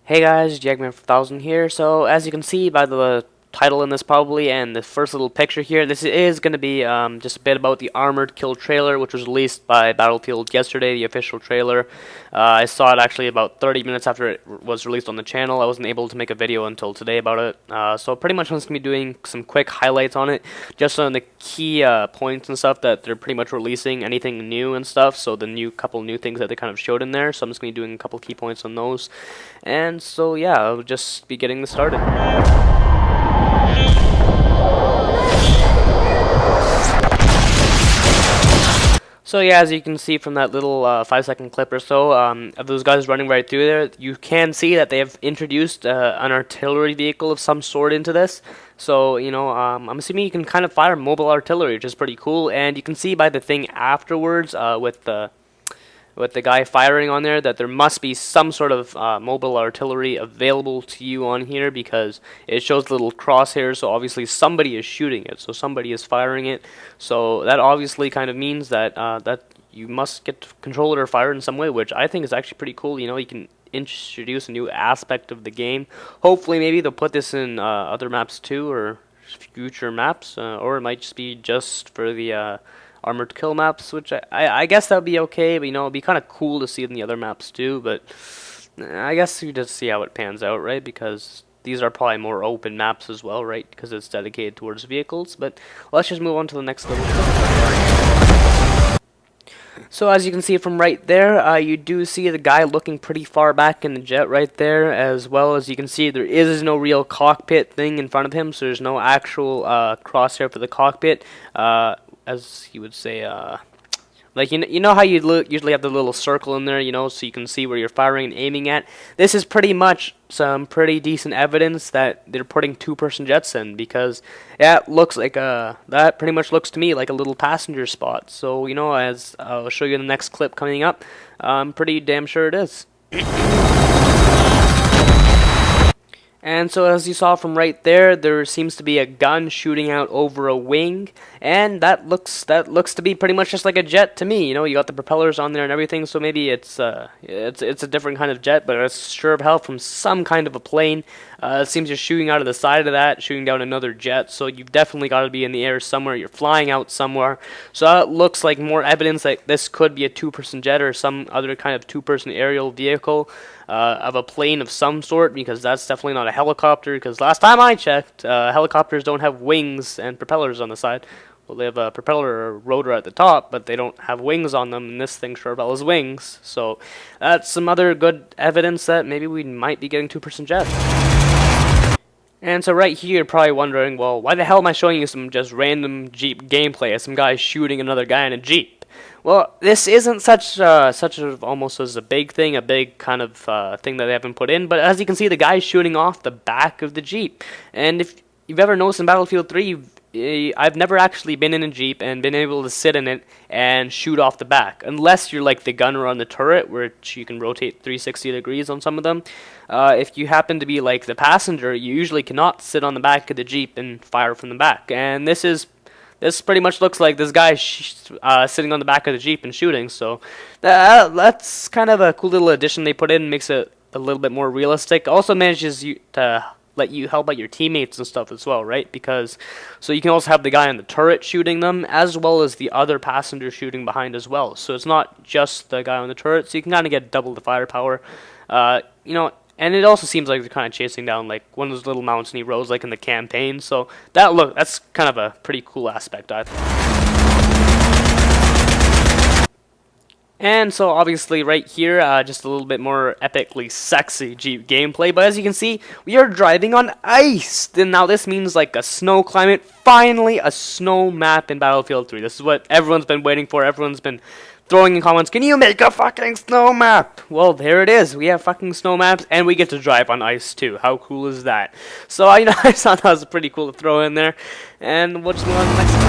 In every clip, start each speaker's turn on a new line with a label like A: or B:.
A: Hey guys, Jagman4000 here. So as you can see by the title in this probably and the first little picture here, this is going to be just a bit about the Armored Kill trailer, which was released by Battlefield yesterday, the official trailer. I saw it actually about 30 minutes after it was released on the channel. I wasn't able to make a video until today about it. So pretty much I'm just going to be doing some quick highlights on it, just on the key points and stuff that they're pretty much releasing, anything new and stuff. So the couple new things that they kind of showed in there. So I'm just going to be doing a couple key points on those. And so yeah, I'll just be getting this started. So yeah, as you can see from that little 5-second clip or so of those guys running right through there, you can see that they have introduced an artillery vehicle of some sort into this. So, you know, I'm assuming you can kind of fire mobile artillery, which is pretty cool. And you can see by the thing afterwards with the guy firing on there that there must be some sort of mobile artillery available to you on here, because it shows the little crosshairs, so obviously somebody is shooting it, so somebody is firing it. So that obviously kind of means that that you must get to control it or fire it in some way, which I think is actually pretty cool. You know, you can introduce a new aspect of the game. Hopefully maybe they'll put this in other maps too, or future maps, or it might just be just for the Armored Kill maps, which I guess that would be okay, but you know, it'd be kind of cool to see it in the other maps too, but I guess you just see how it pans out, right? Because these are probably more open maps as well, right? Because it's dedicated towards vehicles, but let's just move on to the next little clip. So as you can see from right there, you do see the guy looking pretty far back in the jet right there, as well as you can see there is no real cockpit thing in front of him, so there's no actual crosshair for the cockpit. As you would say, like you know how you usually have the little circle in there, you know, so you can see where you're firing and aiming at. This is pretty much some pretty decent evidence that they're putting two-person jets in, because yeah, it looks like that pretty much looks to me like a little passenger spot. So you know, as I'll show you in the next clip coming up, I'm pretty damn sure it is. And so as you saw from right there, there seems to be a gun shooting out over a wing, and that looks to be pretty much just like a jet to me. You know, you got the propellers on there and everything, so maybe it's a different kind of jet, but it's sure of hell from some kind of a plane. It seems you're shooting out of the side of that, shooting down another jet, so you've definitely got to be in the air somewhere. You're flying out somewhere, so that looks like more evidence that this could be a two-person jet or some other kind of two-person aerial vehicle of a plane of some sort, because that's definitely not a helicopter, because last time I checked, helicopters don't have wings and propellers on the side. Well, they have a propeller or rotor at the top, but they don't have wings on them, and this thing sure well has wings. So that's some other good evidence that maybe we might be getting two-person jet. And so right here, you're probably wondering, well, why the hell am I showing you some just random Jeep gameplay of some guy shooting another guy in a Jeep? Well, this isn't such almost as a big thing, a big kind of thing that they haven't put in, but as you can see, the guy's shooting off the back of the Jeep. And if you've ever noticed in Battlefield 3, I've never actually been in a Jeep and been able to sit in it and shoot off the back, unless you're like the gunner on the turret, which you can rotate 360 degrees on some of them. If you happen to be like the passenger, you usually cannot sit on the back of the Jeep and fire from the back. And this pretty much looks like this guy sitting on the back of the Jeep and shooting. So that's kind of a cool little addition they put in, makes it a little bit more realistic. Also manages you to let you help out your teammates and stuff as well, right? Because so you can also have the guy on the turret shooting them, as well as the other passenger shooting behind as well. So it's not just the guy on the turret, so you can kind of get double the firepower. You know, and it also seems like they're kind of chasing down like one of those little mountainy roads like in the campaign. So that's kind of a pretty cool aspect, I think. And so obviously right here, just a little bit more epically sexy Jeep gameplay. But as you can see, we are driving on ice. And now this means like a snow climate. Finally, a snow map in Battlefield 3. This is what everyone's been waiting for. Everyone's been throwing in comments, can you make a fucking snow map? Well, there it is. We have fucking snow maps, and we get to drive on ice too. How cool is that? So, you know, I thought that was pretty cool to throw in there. And we'll just move on to the next one.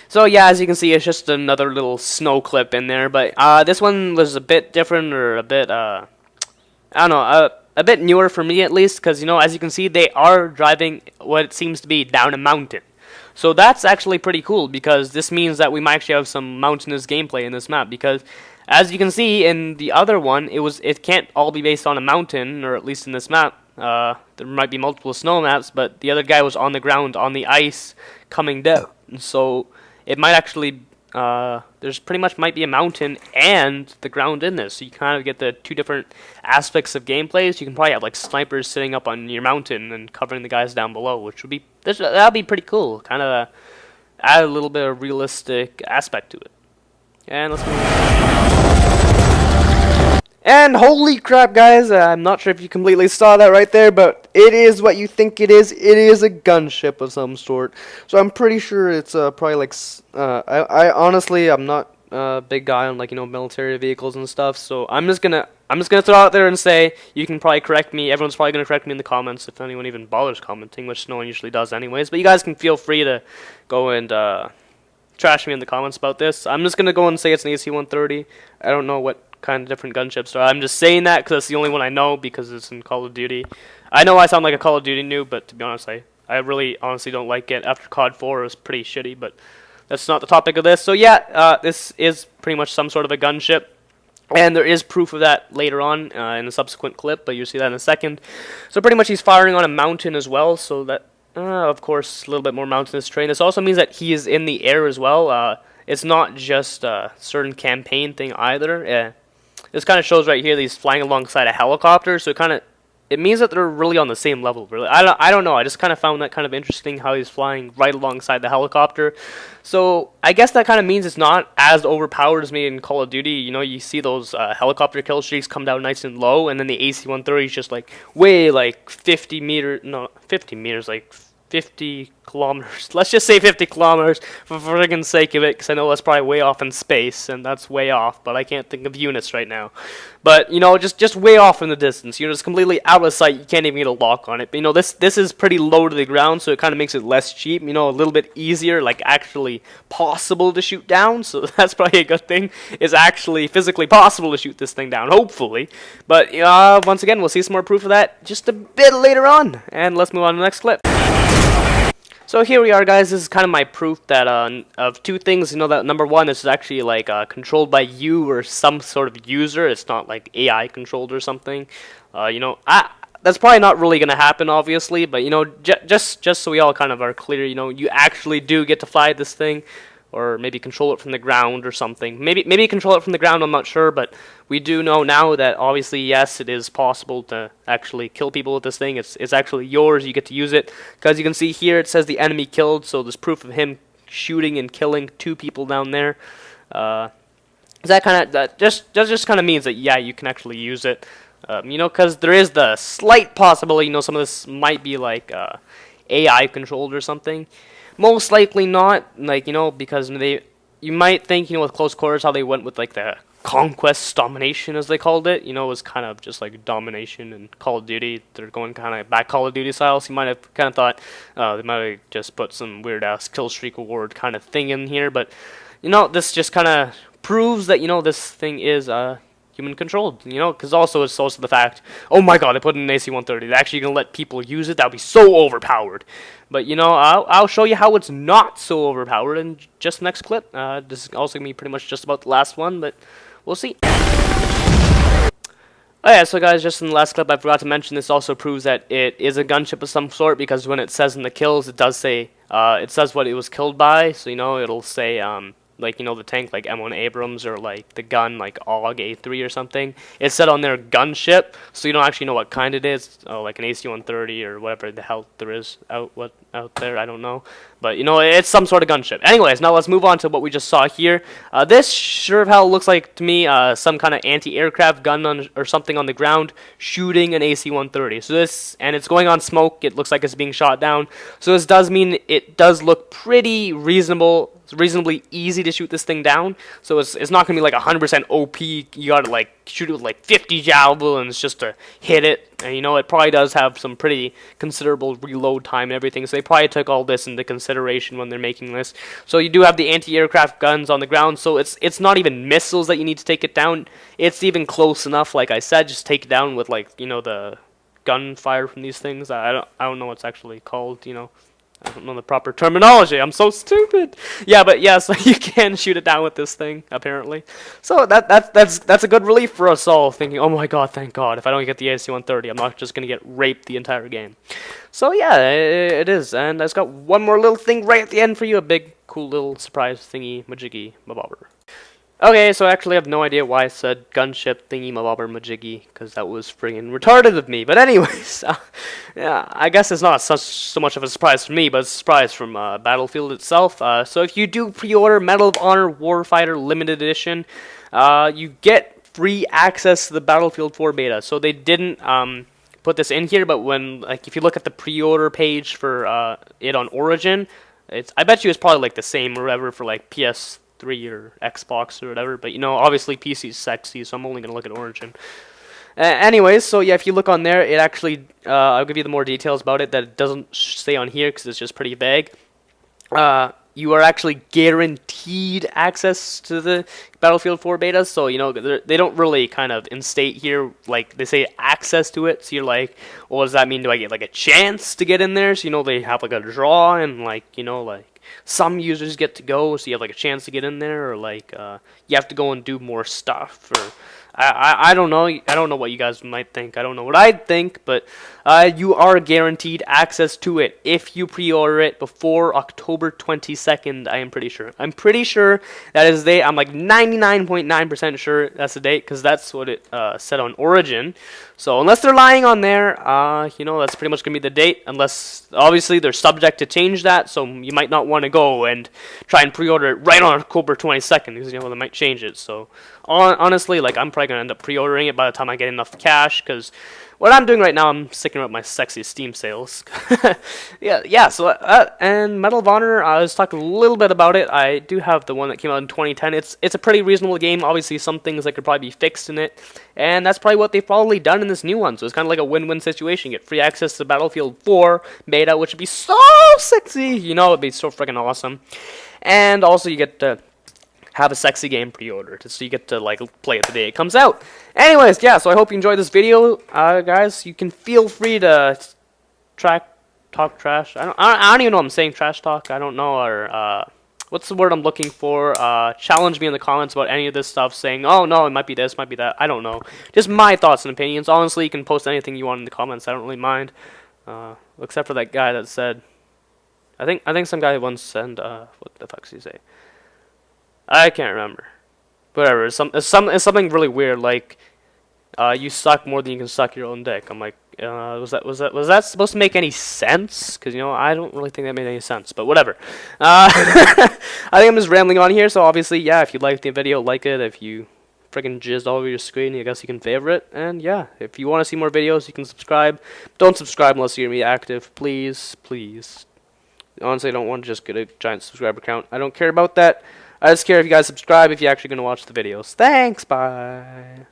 A: So yeah, as you can see, it's just another little snow clip in there, but this one was a bit different, or a bit, I don't know, a bit newer for me at least, because, you know, as you can see, they are driving what seems to be down a mountain. So that's actually pretty cool, because this means that we might actually have some mountainous gameplay in this map, because as you can see in the other one, it can't all be based on a mountain, or at least in this map. There might be multiple snow maps, but the other guy was on the ground, on the ice, coming down. So it might actually, there's pretty much might be a mountain and the ground in this. So you kind of get the two different aspects of gameplay. So you can probably have like snipers sitting up on your mountain and covering the guys down below, which would be, that'd be pretty cool. Kind of add a little bit of realistic aspect to it. And let's move on. And holy crap, guys, I'm not sure if you completely saw that right there, but it is what you think it is. It is a gunship of some sort. So I'm pretty sure it's probably like, I honestly, I'm not a big guy on, like, you know, military vehicles and stuff, so I'm just gonna throw out there and say, you can probably correct me. Everyone's probably gonna correct me in the comments if anyone even bothers commenting, which no one usually does anyways, but you guys can feel free to go and trash me in the comments about this. I'm just gonna go and say it's an AC-130. I don't know what kind of different gunships are. I'm just saying that because it's the only one I know because it's in Call of Duty. I know I sound like a Call of Duty noob, but to be honest, I really honestly don't like it. After COD 4, it was pretty shitty, but that's not the topic of this. So yeah, this is pretty much some sort of a gunship, and there is proof of that later on in a subsequent clip, but you'll see that in a second. So pretty much he's firing on a mountain as well, so that of course, a little bit more mountainous terrain. This also means that he is in the air as well. It's not just a certain campaign thing either. This kind of shows right here that he's flying alongside a helicopter, so it means that they're really on the same level. Really, I don't know. I just kind of found that kind of interesting how he's flying right alongside the helicopter. So I guess that kind of means it's not as overpowered as me in Call of Duty. You know, you see those helicopter kill streaks come down nice and low, and then the AC-130 is just like way like 50 meters, like 50 kilometers. Let's just say 50 kilometers for friggin' sake of it, because I know that's probably way off in space, and that's way off, but I can't think of units right now. But, you know, just way off in the distance. You know, it's completely out of sight. You can't even get a lock on it. But, you know, this is pretty low to the ground, so it kind of makes it less cheap. You know, a little bit easier, like actually possible to shoot down. So that's probably a good thing. It's actually physically possible to shoot this thing down, hopefully. But, once again, we'll see some more proof of that just a bit later on. And let's move on to the next clip. So here we are, guys. This is kind of my proof that of two things. You know, that number one, this is actually like controlled by you or some sort of user. It's not like AI controlled or something. You know, that's probably not really gonna happen, obviously. But you know, just so we all kind of are clear, you know, you actually do get to fly this thing, or maybe control it from the ground or something. Maybe control it from the ground. I'm not sure, but we do know now that obviously, yes, it is possible to actually kill people with this thing. It's actually yours. You get to use it, because you can see here it says the enemy killed, so there's proof of him shooting and killing 2 people down there. That kind of just kind of means that, yeah, you can actually use it. You know, because there is the slight possibility, you know, some of this might be like AI controlled or something. Most likely not, like, you know, because you might think, you know, with close quarters how they went with like the conquest domination, as they called it. You know, it was kind of just like domination and Call of Duty. They're going kind of back Call of Duty style, so you might have kind of thought they might have just put some weird ass kill streak award kind of thing in here. But you know, this just kind of proves that, you know, this thing is human controlled, you know, because also it's also the fact, oh my god, they put in an AC-130, they're actually going to let people use it. That would be so overpowered. But you know, I'll show you how it's not so overpowered in just the next clip. This is also going to be pretty much just about the last one, but we'll see. Oh yeah, so guys, just in the last clip, I forgot to mention, this also proves that it is a gunship of some sort, because when it says in the kills, it does say, it says what it was killed by, so you know, it'll say, like, you know, the tank, like M1 Abrams, or like the gun, like AUG A3 or something. It's said on their gunship, so you don't actually know what kind it is, like an AC-130 or whatever the hell there is out there, I don't know. But, you know, it's some sort of gunship. Anyways, now let's move on to what we just saw here. This sure of hell looks like, to me, some kind of anti-aircraft gun or something on the ground shooting an AC-130. So this, and it's going on smoke, it looks like it's being shot down. So this does mean it does look pretty reasonable. It's reasonably easy to shoot this thing down, so it's not going to be like 100% OP. You got to like shoot it with like 50 javelins just to hit it, and you know, it probably does have some pretty considerable reload time and everything, so they probably took all this into consideration when they're making this. So you do have the anti-aircraft guns on the ground, so it's not even missiles that you need to take it down. It's even close enough, like I said, just take it down with, like, you know, the gunfire from these things. I don't know what's actually called, you know. I don't know the proper terminology. I'm so stupid. Yeah, but yeah, so you can shoot it down with this thing apparently. So that's a good relief for us all. Thinking, oh my god, thank God. If I don't get the AC-130, I'm not just gonna get raped the entire game. So yeah, it is. And I've got one more little thing right at the end for you. A big, cool little surprise thingy, majiggy, mabobber. Okay, so I actually have no idea why I said gunship thingy mabobber majiggy, because that was friggin' retarded of me. But anyways, yeah, I guess it's not so much of a surprise for me, but it's a surprise from Battlefield itself. So if you do pre-order Medal of Honor Warfighter Limited Edition, you get free access to the Battlefield 4 beta. So they didn't put this in here, but when if you look at the pre-order page for it on Origin, I bet you it's probably like the same or whatever for like PS3 or Xbox or whatever, but you know, obviously PC is sexy, so I'm only gonna look at Origin. Anyways, so yeah, if you look on there, it actually I'll give you the more details about it that it doesn't say on here because it's just pretty vague. You are actually guaranteed access to the Battlefield 4 beta, so you know they don't really kind of instate here, like they say access to it, so you're like, well, what does that mean? Do I get like a chance to get in there? So you know they have like a draw, and like you know like some users get to go, so you have like a chance to get in there, or like you have to go and do more stuff, or I don't know. I don't know what you guys might think. I don't know what I'd think, but you are guaranteed access to it if you pre-order it before October 22nd. I am pretty sure. I'm pretty sure that is the date. I'm like 99.9% sure that's the date because that's what it said on Origin. So unless they're lying on there, you know, that's pretty much gonna be the date. Unless obviously they're subject to change that, so you might not want to go and try and pre-order it right on October 22nd because you know they might change it. So honestly, like I'm probably gonna end up pre-ordering it by the time I get enough cash because what I'm doing right now, I'm sticking up my sexy Steam sales. yeah. So and Medal of Honor, I was talking a little bit about it. I do have the one that came out in 2010. It's a pretty reasonable game. Obviously, some things that could probably be fixed in it, and that's probably what they've probably done in this new one. So it's kind of like a win-win situation. You get free access to Battlefield 4 beta, which would be so sexy. You know, it'd be so freaking awesome. And also, you get to have a sexy game pre-ordered, so you get to like play it the day it comes out. Anyways, yeah, so I hope you enjoyed this video, guys. You can feel free to talk trash. I don't even know what I'm saying, trash talk. I don't know, or what's the word I'm looking for? Challenge me in the comments about any of this stuff, saying, oh no, it might be this, might be that. I don't know. Just my thoughts and opinions. Honestly, you can post anything you want in the comments. I don't really mind, except for that guy that said, I think some guy once said, what the fuck did he say? I can't remember. Whatever. It's something really weird, like you suck more than you can suck your own dick. I'm like, was that supposed to make any sense? Because you know, I don't really think that made any sense. But whatever. I think I'm just rambling on here. So obviously, yeah, if you liked the video, like it. If you freaking jizzed all over your screen, I guess you can favorite. And yeah, if you want to see more videos, you can subscribe. Don't subscribe unless you're gonna be active, please. Honestly, I don't want to just get a giant subscriber count. I don't care about that. I just care if you guys subscribe if you're actually going to watch the videos. Thanks, bye.